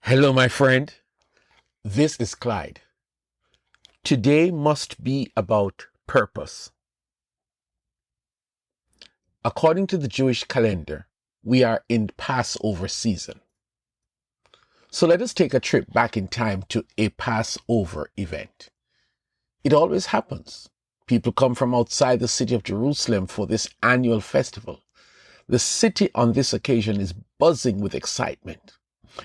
Hello, my friend. This is Clyde. Today must be about purpose. According to the Jewish calendar, we are in Passover season. So let us take a trip back in time to a Passover event. It always happens. People come from outside the city of Jerusalem for this annual festival. The city on this occasion is buzzing with excitement.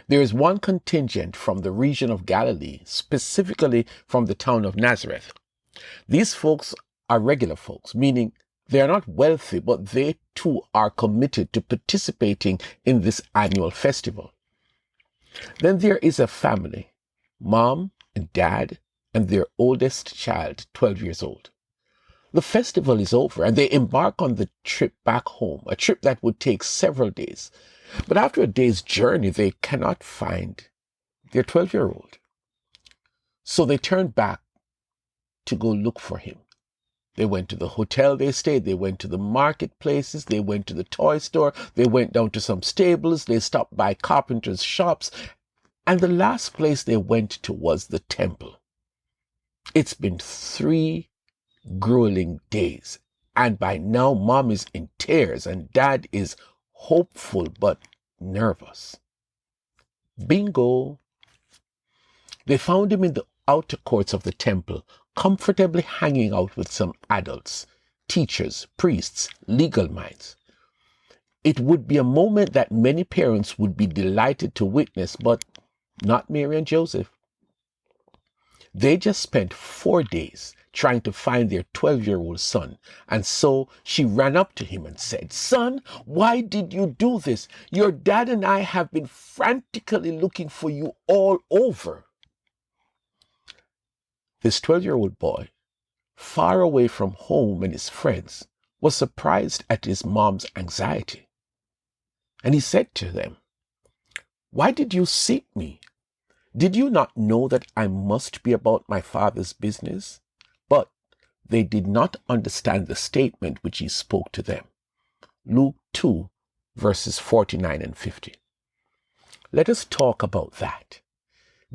There is one contingent from the region of Galilee, specifically from the town of Nazareth. These folks are regular folks, meaning they are not wealthy, but they too are committed to participating in this annual festival. Then there is a family, mom and dad, and their oldest child, 12 years old. The festival is over and they embark on the trip back home, a trip that would take several days. But after a day's journey, they cannot find their 12-year-old. So they turned back to go look for him. They went to the hotel they stayed. They went to the marketplaces. They went to the toy store. They went down to some stables. They stopped by carpenters' shops. And the last place they went to was the temple. It's been 3 grueling days. And by now, mom is in tears and dad is hopeful but nervous. Bingo! They found him in the outer courts of the temple, comfortably hanging out with some adults, teachers, priests, legal minds. It would be a moment that many parents would be delighted to witness, but not Mary and Joseph. They just spent 4 days trying to find their 12-year-old son. And so she ran up to him and said, "Son, why did you do this? Your dad and I have been frantically looking for you all over." This 12-year-old boy, far away from home and his friends, was surprised at his mom's anxiety. And he said to them, "Why did you seek me? Did you not know that I must be about my father's business?" But they did not understand the statement which he spoke to them. Luke 2, verses 49 and 50. Let us talk about that.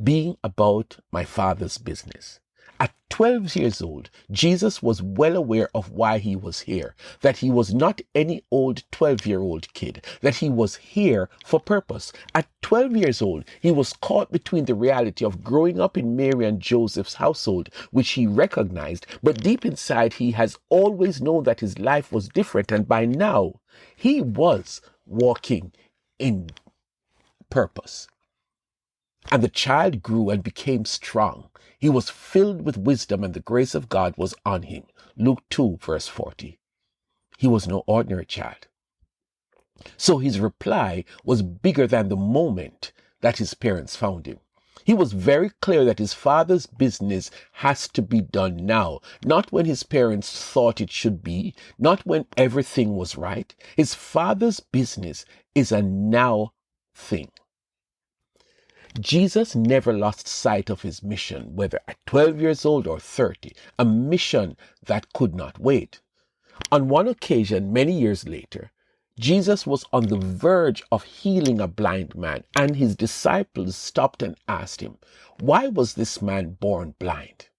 Being about my father's business. At 12 years old, Jesus was well aware of why he was here, that he was not any old 12-year-old kid, that he was here for purpose. At 12 years old, he was caught between the reality of growing up in Mary and Joseph's household, which he recognized, but deep inside he has always known that his life was different, and by now he was walking in purpose. And the child grew and became strong. He was filled with wisdom and the grace of God was on him. Luke 2, verse 40. He was no ordinary child. So his reply was bigger than the moment that his parents found him. He was very clear that his father's business has to be done now, not when his parents thought it should be, not when everything was right. His father's business is a now thing. Jesus never lost sight of his mission, whether at 12 years old or 30, a mission that could not wait. On one occasion, many years later, Jesus was on the verge of healing a blind man, and his disciples stopped and asked him, "Why was this man born blind?"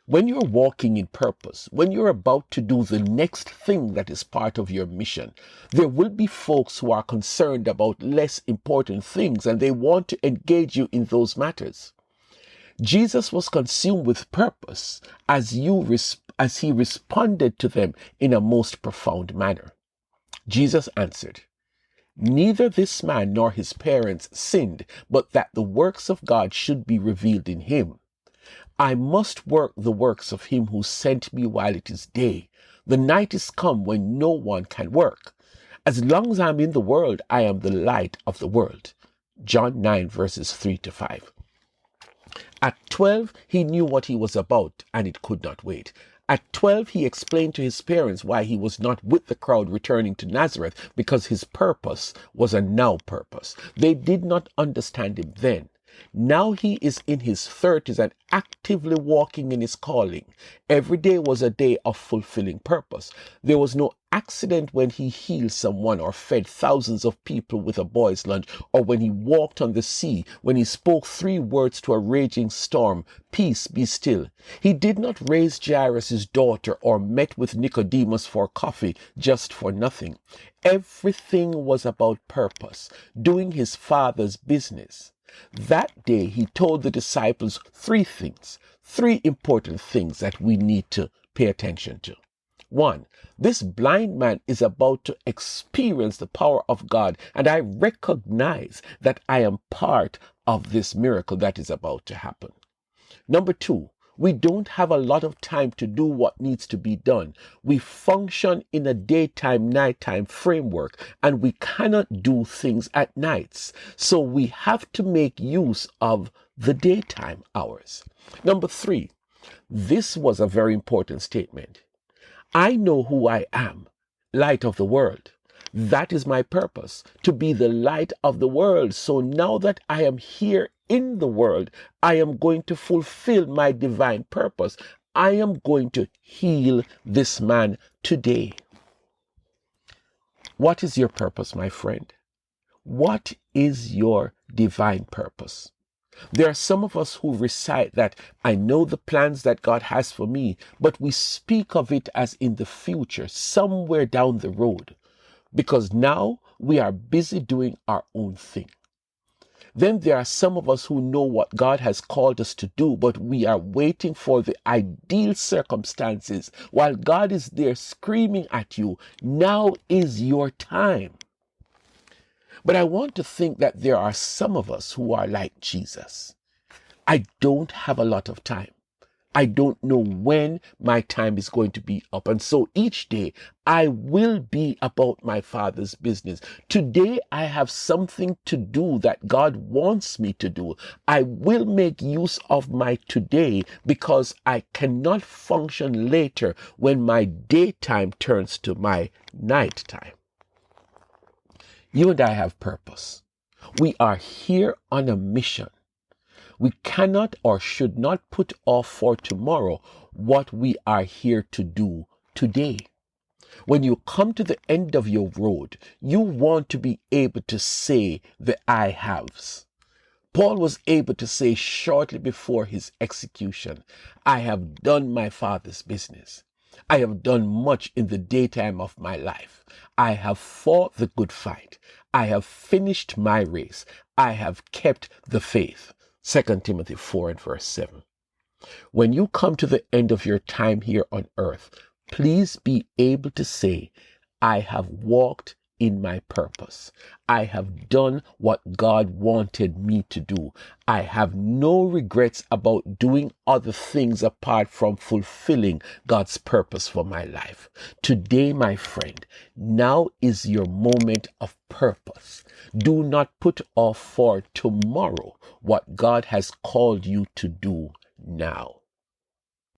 When you're walking in purpose, when you're about to do the next thing that is part of your mission, there will be folks who are concerned about less important things and they want to engage you in those matters. Jesus was consumed with purpose as he responded to them in a most profound manner. Jesus answered, "Neither this man nor his parents sinned, but that the works of God should be revealed in him. I must work the works of him who sent me while it is day. The night is come when no one can work. As long as I'm in the world, I am the light of the world." John 9, verses 3 to 5. At 12, he knew what he was about, and it could not wait. At 12, he explained to his parents why he was not with the crowd returning to Nazareth, because his purpose was a now purpose. They did not understand him then. Now he is in his 30s and actively walking in his calling. Every day was a day of fulfilling purpose. There was no accident when he healed someone or fed thousands of people with a boy's lunch, or when he walked on the sea, when he spoke 3 words to a raging storm, "Peace, be still." He did not raise Jairus' daughter or met with Nicodemus for coffee just for nothing. Everything was about purpose, doing his Father's business. That day, he told the disciples 3 things, 3 important things that we need to pay attention to. 1, this blind man is about to experience the power of God, and I recognize that I am part of this miracle that is about to happen. Number 2, we don't have a lot of time to do what needs to be done. We function in a daytime, nighttime framework, and we cannot do things at nights. So we have to make use of the daytime hours. Number 3, this was a very important statement. I know who I am, light of the world. That is my purpose, to be the light of the world. So now that I am here in the world, I am going to fulfill my divine purpose. I am going to heal this man today. What is your purpose, my friend? What is your divine purpose? There are some of us who recite that I know the plans that God has for me, but we speak of it as in the future, somewhere down the road, because now we are busy doing our own thing. Then there are some of us who know what God has called us to do, but we are waiting for the ideal circumstances while God is there screaming at you, now is your time. But I want to think that there are some of us who are like Jesus. I don't have a lot of time. I don't know when my time is going to be up. And so each day I will be about my Father's business. Today I have something to do that God wants me to do. I will make use of my today because I cannot function later when my daytime turns to my nighttime. You and I have purpose. We are here on a mission. We cannot or should not put off for tomorrow what we are here to do today. When you come to the end of your road, you want to be able to say the I haves. Paul was able to say shortly before his execution, I have done my Father's business. I have done much in the daytime of my life. I have fought the good fight. I have finished my race. I have kept the faith. 2 Timothy 4 and verse 7. When you come to the end of your time here on earth, please be able to say, I have walked in my purpose. I have done what God wanted me to do. I have no regrets about doing other things apart from fulfilling God's purpose for my life. Today, my friend, now is your moment of purpose. Do not put off for tomorrow what God has called you to do now.